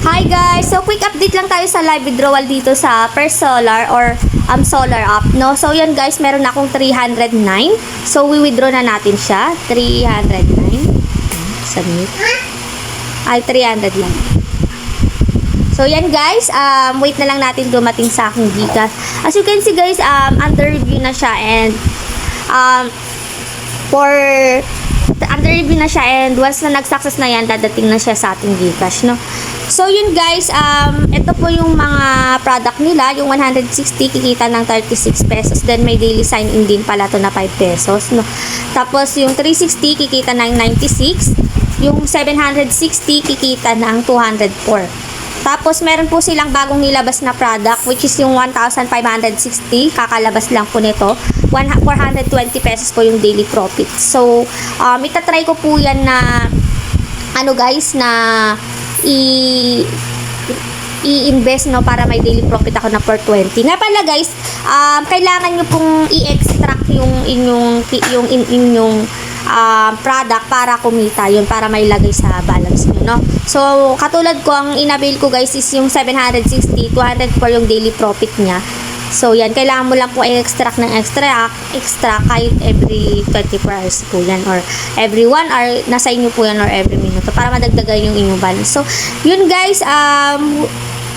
Hi guys! So quick update lang tayo sa live withdrawal dito sa First Solar or Solar App, no? So yun guys, meron akong 309. So we-withdraw na natin siya. 309. Submit. Ay, 300 lang. So yan guys, wait na lang natin dumating sa aking Gcash. As you can see guys, under review na siya and under review na siya and once na nag-success na yan, dadating na siya sa ating Gcash, no? So yun guys, ito po yung mga product nila. Yung 160 kikita ng 36 pesos, then may daily sign in din pala to na 5 pesos, no? Tapos yung 360 kikita ng 96, yung 760 kikita ng 204. Tapos, meron po silang bagong nilabas na product, which is yung 1,560. Kakalabas lang po nito. 420 pesos po yung daily profit. So, itatry ko po yan na, guys, na i-invest, no, para may daily profit ako na per 20. Nga pala, guys, kailangan nyo pong i-extract yung inyong product para kumita yun, para may lagay sa balance nyo, no? So, katulad ko, ang inabil ko guys is yung 760, 200 for yung daily profit niya. So, yan, kailangan mo lang po i-extract ng extra kahit every 24 hours po yan or every 1 hour, nasa inyo po yan or every minuto para madagdagan yung inyong balance. So, yun guys,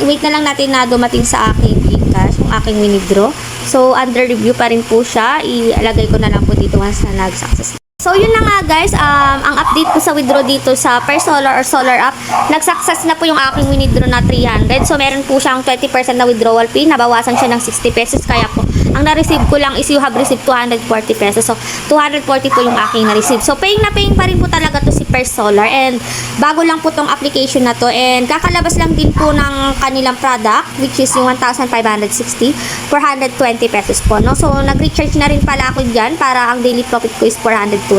wait na lang natin na dumating sa aking Gcash, yung aking withdraw. So, under review pa rin po siya. Ilagay ko na lang po dito once na nag-success. So, yun na nga guys, ang update ko sa withdraw dito sa First Solar or Solar App, nag-success na po yung aking withdraw na 300. So, meron po siyang 20% na withdrawal fee, nabawasan siya ng 60 pesos. Kaya po, ang na-receive ko lang is you have received 240 pesos. So, 240 po yung aking na-receive. So, paying na paying pa rin po talaga to si First Solar. And, bago lang po tong application na to. And, kakalabas lang din po ng kanilang product, which is yung 1,560, 420 pesos po, no? So, nag-recharge na rin pala ako dyan para ang daily profit ko is 420.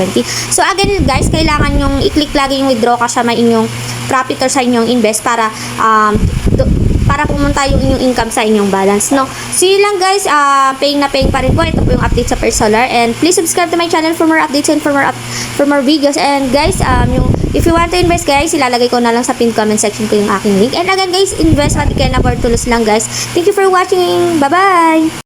So, again guys, kailangan yung i-click lagi yung withdraw kasama inyong profit or sa inyong invest para pumunta yung inyong income sa inyong balance, no? So, yun lang guys, paying na paying pa rin po. Ito po yung update sa First Solar. And please subscribe to my channel for more updates and for more videos. And guys, if you want to invest guys, ilalagay ko na lang sa pinned comment section ko yung aking link. And again guys, invest, mati kayo na tulos lang guys. Thank you for watching. Bye-bye!